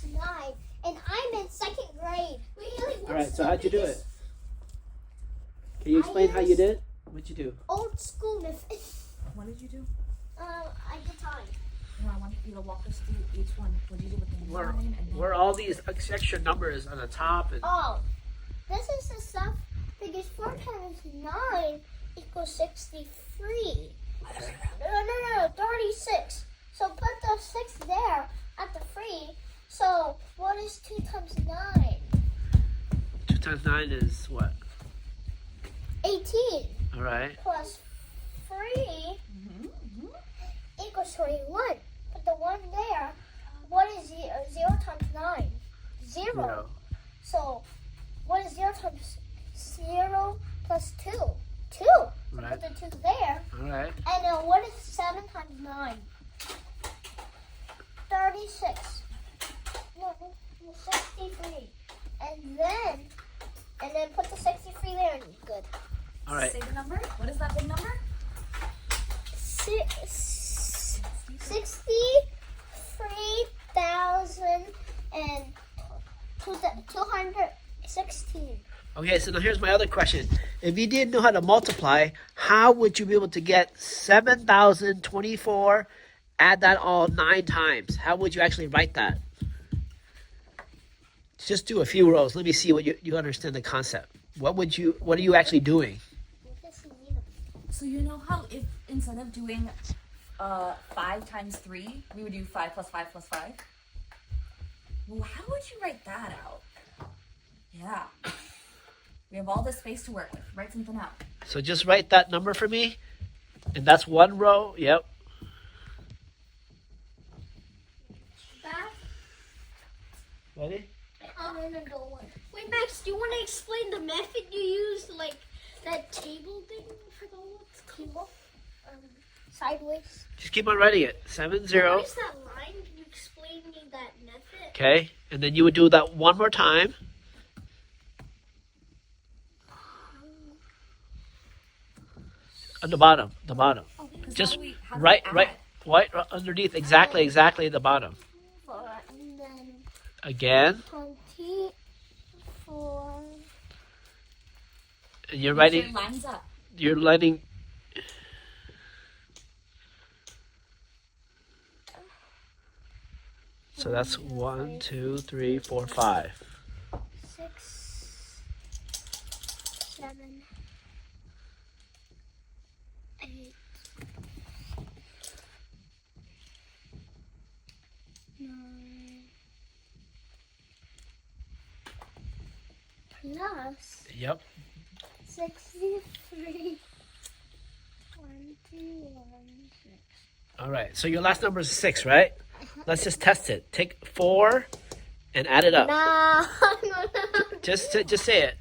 times 9, and I'm in 2nd grade. Really? All right, so how'd you do it? Can you explain how you did? What'd you do? Old school method. What did you do? I did time. No, I want you to walk us through each one. What did you do with the Where, 9 and where all these extra numbers on the top and Oh, this is the stuff because 4 times 9 equals 63. No, 36. So put the 6 there at the 3. So what is 2 times 9? 2 times 9 is what? 18 All right. plus 3 equals 21. Put the 1 there. What is 0 times 9? 0. Zero. So what is 0 times 0 plus 2? 2. So Right. put the 2 there. All right. And what is 7 times 9? 36. No, 63. And then put the 63 there and good. All right. Say the number. What is that big number? 63,216. Okay, so now here's my other question. If you didn't know how to multiply, how would you be able to get 7,024, add that all 9 times? How would you actually write that? Just do a few rows. Let me see what you understand the concept. What are you actually doing? So you know how if instead of doing 5 times 3, we would do 5 plus 5 plus 5? Well, how would you write that out? Yeah. We have all this space to work with. Write something out. So just write that number for me. And that's 1 row. Yep. Back. Ready? Wait, Max, do you want to explain the method you used? Like that table thing? I forgot what it's called. Sideways. Just keep on writing it. 7 0. What is that line? Can you explain me that method? Okay. And then you would do that one more time. On the bottom. Just right underneath exactly the bottom. And then Again. 24. And you're Make sure writing. it lines up. You're letting. So that's 1, 2, 3, 4, 5. 6, 7, 8, 9, plus Yep. 63, 21, 6. All right. So your last number is 6, right? Let's just test it. Take 4 and add it up. No. Just say it.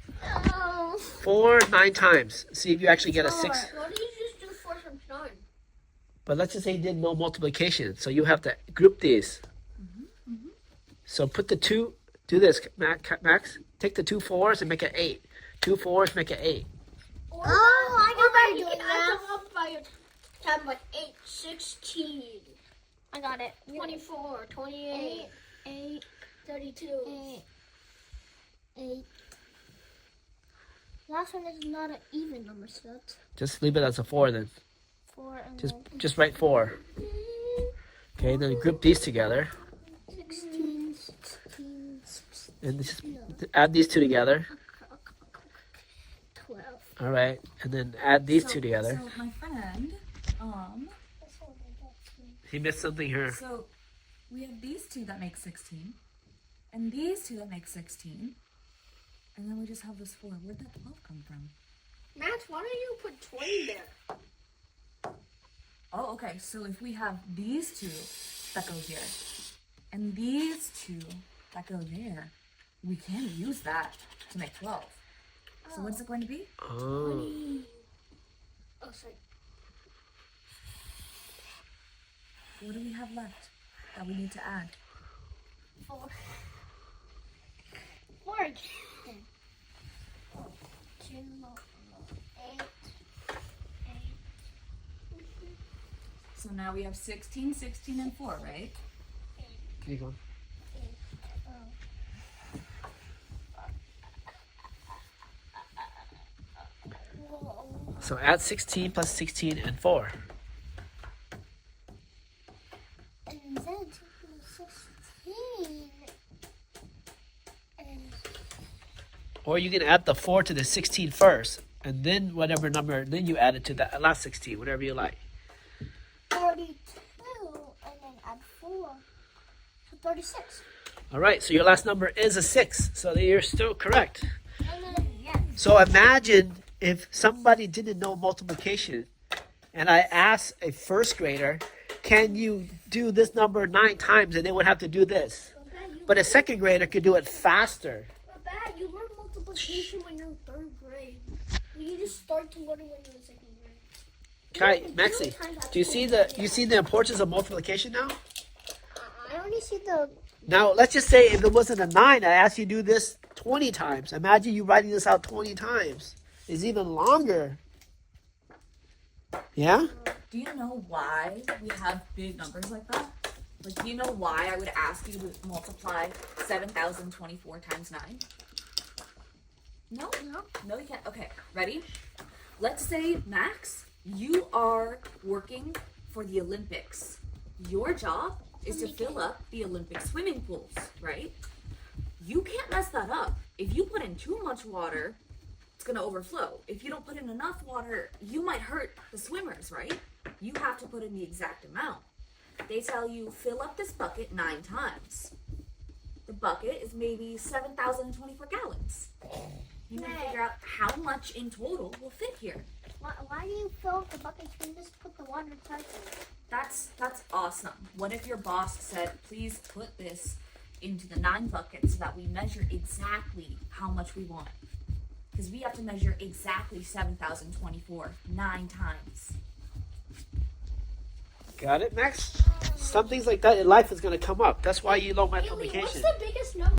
No. 4 9 times. See if you actually get a 6. Why don't you just do 4 times 9? But let's just say you did no multiplication. So you have to group these. So put the 2. Do this, Max. Take the 2 4s and make it 8. 2 4s make it 8. Oh, I got it. I up by 10, but 8, 16. I got it. 24, 28, 8, 32, 8. Last one is not an even number, so that's Just leave it as a 4 then. 4 and Just write 4. Okay, then group these together. 16, 16, 16, And just add these two together. 12. All right. And then add these two together. So my friend, He missed something here. so we have these 2 that make 16, and these 2 that make 16, and then we just have this 4. Where'd that 12 come from? Max, why don't you put 20 there? Oh, okay. So if we have these 2 that go here, and these 2 that go there, we can use that to make 12. So what's it going to be? Oh. Oh, sorry. What do we have left that we need to add? 4. 4 again. 2, 8, 8. So now we have 16, 16, and 4, right? Keep going. So add 16 plus 16 and 4. And then 16. And Or you can add the 4 to the 16 first, and then whatever number, then you add it to the last 16, whatever you like. 32. And then add 4. So 36. All right, so your last number is a 6, so you're still correct. And then again. So imagine if somebody didn't know multiplication, and I asked a first grader, can you do this number 9 times, and they would have to do this. But a second grader could do it faster. Bad, you learn multiplication when you're in 3rd grade. You just start to learn when you're in 2nd grade. Okay, Maxie, do you see the importance of multiplication now? I only see the. Now, let's just say if it wasn't a 9, I asked you to do this 20 times. Imagine you writing this out 20 times. It's even longer. Yeah? Do you know why we have big numbers like that? Like, do you know why I would ask you to multiply 7,024 times 9? No? No, you can't. Okay, ready? Let's say, Max, you are working for the Olympics. Your job is to fill up the Olympic swimming pools, right? You can't mess that up. If you put in too much water, it's gonna overflow. If you don't put in enough water, you might hurt the swimmers, right? You have to put in the exact amount. They tell you, fill up this bucket 9 times. The bucket is maybe 7,024 gallons. You need to figure out how much in total will fit here. Why do you fill up the bucket? You can just put the water inside it. That's awesome. What if your boss said, please put this into the 9 buckets so that we measure exactly how much we want? Because we have to measure exactly 7,024 9 times. Got it, Max? Some things like that in life is going to come up. That's why you know What's multiplication. the biggest number?